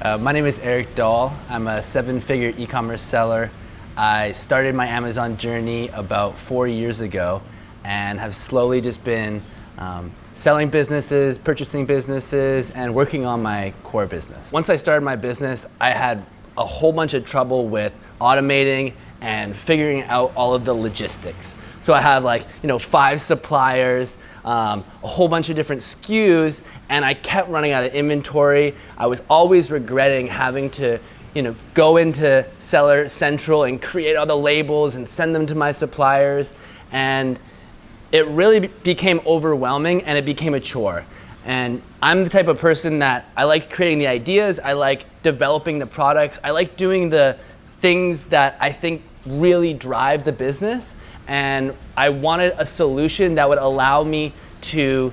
My name is Eric Dahl. I'm a seven-figure e-commerce seller. I started my Amazon journey about 4 years ago and have slowly just been selling businesses, purchasing businesses, and working on my core business. Once I started my business, I had a whole bunch of trouble with automating and figuring out all of the logistics. So I have 5 suppliers, a whole bunch of different SKUs, and I kept running out of inventory. I was always regretting having to go into Seller Central and create all the labels and send them to my suppliers. And it really became overwhelming and it became a chore. And I'm the type of person that I like creating the ideas, I like developing the products, I like doing the things that I think really drive the business. And I wanted a solution that would allow me to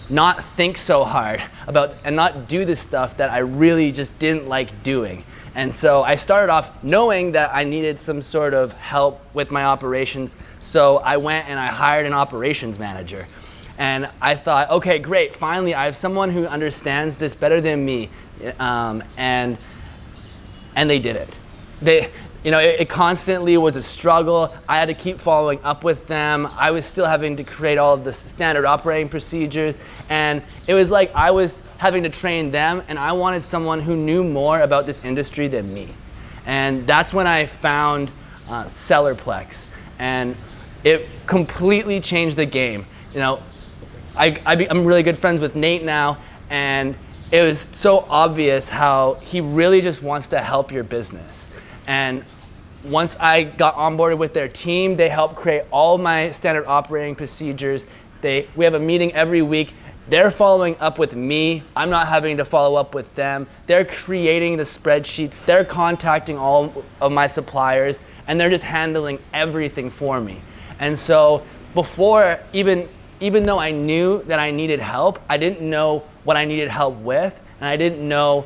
not think so hard about and not do the stuff that I really just didn't like doing. And so I started off knowing that I needed some sort of help with my operations. So I went and I hired an operations manager. And I thought, okay, great, finally I have someone who understands this better than me. And they did it. It constantly was a struggle. I had to keep following up with them. I was still having to create all of the standard operating procedures. And it was like I was having to train them, and I wanted someone who knew more about this industry than me. And that's when I found SellerPlex. And it completely changed the game. I'm really good friends with Nate now, and it was so obvious how he really just wants to help your business. And once I got onboarded with their team, they helped create all my standard operating procedures. We have a meeting every week. They're following up with me. I'm not having to follow up with them. They're creating the spreadsheets. They're contacting all of my suppliers, and they're just handling everything for me. And so before, even though I knew that I needed help, I didn't know what I needed help with, and I didn't know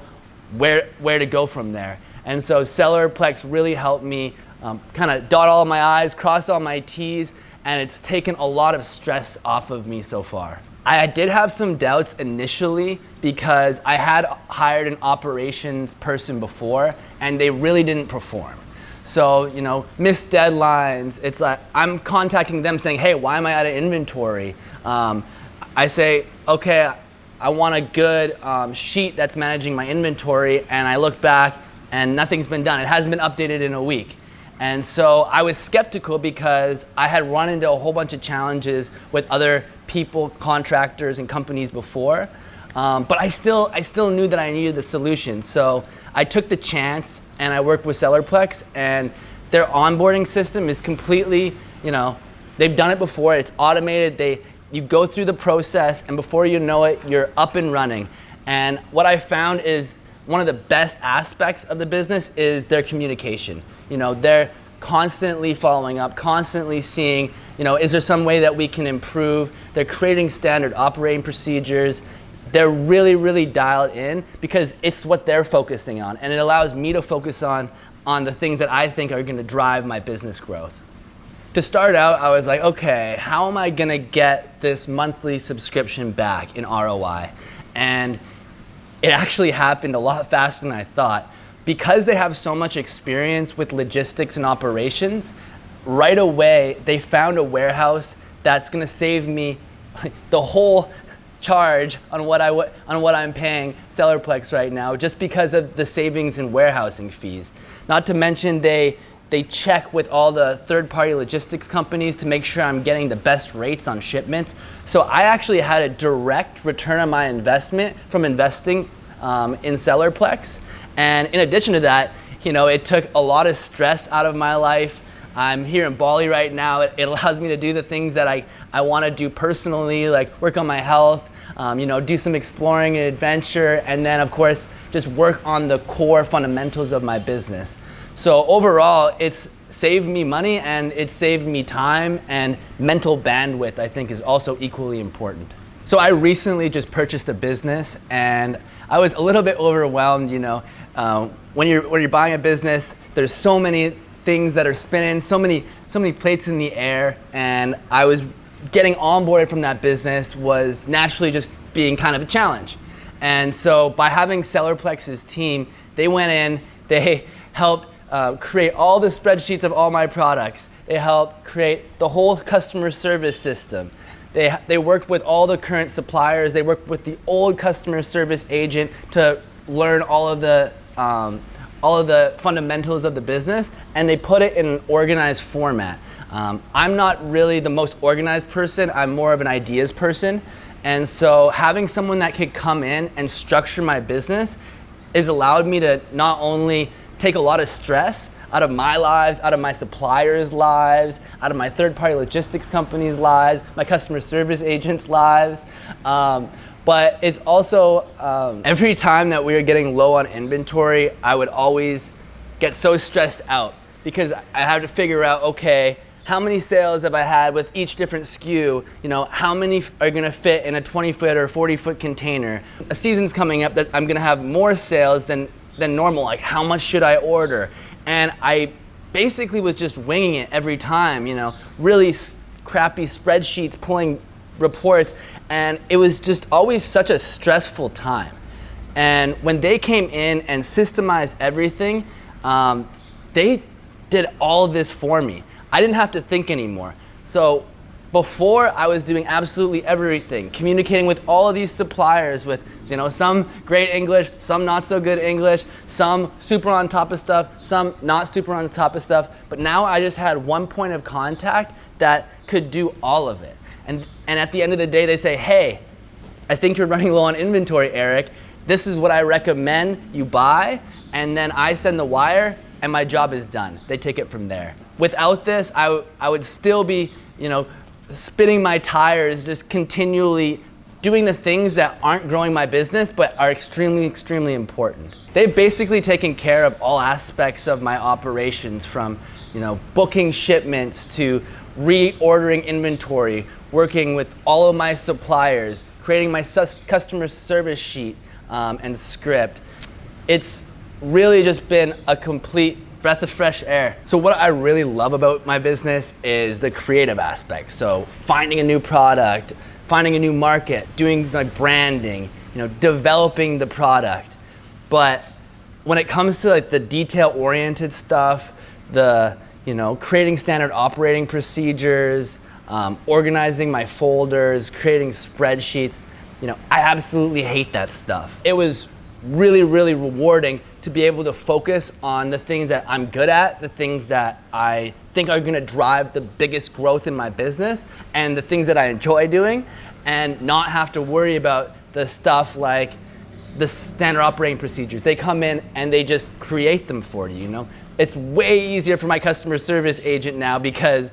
where to go from there. And so SellerPlex really helped me kind of dot all my I's, cross all my T's, and it's taken a lot of stress off of me so far. I did have some doubts initially because I had hired an operations person before and they really didn't perform. So, missed deadlines. It's like I'm contacting them saying, hey, why am I out of inventory? I say, okay, I want a good sheet that's managing my inventory, and I look back and nothing's been done. It hasn't been updated in a week. And so I was skeptical because I had run into a whole bunch of challenges with other people, contractors, and companies before. But I still knew that I needed the solution. So I took the chance and I worked with SellerPlex, and their onboarding system is completely, they've done it before, it's automated. You go through the process, and before you know it, you're up and running. And what I found is one of the best aspects of the business is their communication. They're constantly following up, constantly seeing, is there some way that we can improve? They're creating standard operating procedures. They're really, really dialed in because it's what they're focusing on, and it allows me to focus on the things that I think are gonna drive my business growth. To start out, I was like, okay, how am I gonna get this monthly subscription back in ROI? And it actually happened a lot faster than I thought. Because they have so much experience with logistics and operations, right away they found a warehouse that's gonna save me the whole charge on what I'm paying SellerPlex right now, just because of the savings in warehousing fees. Not to mention they check with all the third-party logistics companies to make sure I'm getting the best rates on shipments. So I actually had a direct return on my investment from investing in SellerPlex. And in addition to that, it took a lot of stress out of my life. I'm here in Bali right now. It allows me to do the things that I want to do personally, like work on my health, do some exploring and adventure, and then of course just work on the core fundamentals of my business. So overall, it's saved me money and it saved me time, and mental bandwidth I think is also equally important. So I recently just purchased a business, and I was a little bit overwhelmed. When you're buying a business, there's so many things that are spinning, so many plates in the air, and getting onboarded from that business was naturally just being kind of a challenge. And so by having SellerPlex's team, they went in, they helped create all the spreadsheets of all my products. They helped create the whole customer service system. They worked with all the current suppliers. They worked with the old customer service agent to learn all of the fundamentals of the business, and they put it in an organized format. I'm not really the most organized person. I'm more of an ideas person. And so having someone that could come in and structure my business has allowed me to not only take a lot of stress out of my lives, out of my suppliers' lives, out of my third-party logistics companies' lives, my customer service agents' lives, but it's also, every time that we were getting low on inventory, I would always get so stressed out because I had to figure out, okay, how many sales have I had with each different SKU? You know, how many are gonna fit in a 20-foot or 40-foot container? A season's coming up that I'm gonna have more sales than normal. Like, how much should I order? And I basically was just winging it every time, you know, really crappy spreadsheets, pulling reports, and it was just always such a stressful time. And when they came in and systemized everything, they did all of this for me. I didn't have to think anymore. So before, I was doing absolutely everything, communicating with all of these suppliers with, you know, some great English, some not so good English, some super on top of stuff, some not super on top of stuff. But now I just had one point of contact that could do all of it. And at the end of the day, they say, hey, I think you're running low on inventory, Eric. This is what I recommend you buy. And then I send the wire and my job is done. They take it from there. Without this, I would still be, you know, spinning my tires, just continually doing the things that aren't growing my business but are extremely, extremely important. They've basically taken care of all aspects of my operations, from, you know, booking shipments to reordering inventory, working with all of my suppliers, creating my customer service sheet and script. It's really just been a complete breath of fresh air. So what I really love about my business is the creative aspect. So finding a new product, finding a new market, doing like branding, you know, developing the product. But when it comes to like the detail-oriented stuff, the, you know, creating standard operating procedures, organizing my folders, creating spreadsheets, you know, I absolutely hate that stuff. It was really, really rewarding to be able to focus on the things that I'm good at, the things that I think are gonna drive the biggest growth in my business, and the things that I enjoy doing, and not have to worry about the stuff like the standard operating procedures. They come in and they just create them for you, you know? It's way easier for my customer service agent now because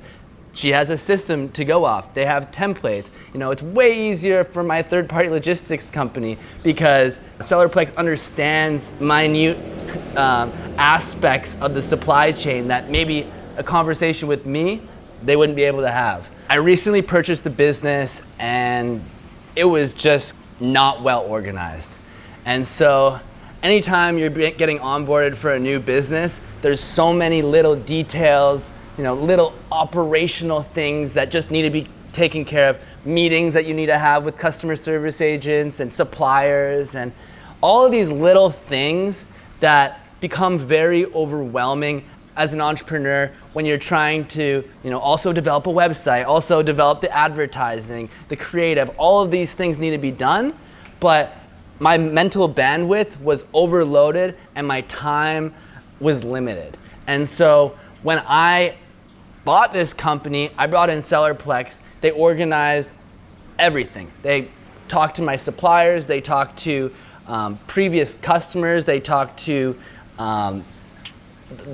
she has a system to go off. They have templates. You know, it's way easier for my third-party logistics company because SellerPlex understands minute aspects of the supply chain that maybe a conversation with me, they wouldn't be able to have. I recently purchased the business and it was just not well organized. And so anytime you're getting onboarded for a new business, there's so many little details, you know, little operational things that just need to be taken care of, meetings that you need to have with customer service agents and suppliers, and all of these little things that become very overwhelming as an entrepreneur when you're trying to, you know, also develop a website, also develop the advertising, the creative. All of these things need to be done, but my mental bandwidth was overloaded and my time was limited. And so when I bought this company, I brought in SellerPlex. They organized everything. They talked to my suppliers, they talked to previous customers, they talked to the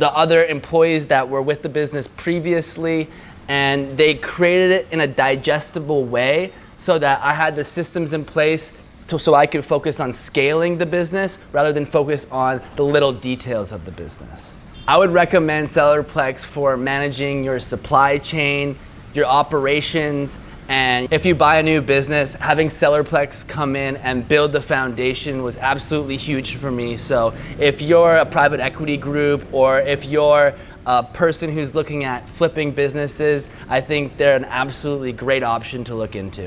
other employees that were with the business previously, and they created it in a digestible way so that I had the systems in place so I could focus on scaling the business rather than focus on the little details of the business. I would recommend SellerPlex for managing your supply chain, your operations, and if you buy a new business, having SellerPlex come in and build the foundation was absolutely huge for me. So if you're a private equity group or if you're a person who's looking at flipping businesses, I think they're an absolutely great option to look into.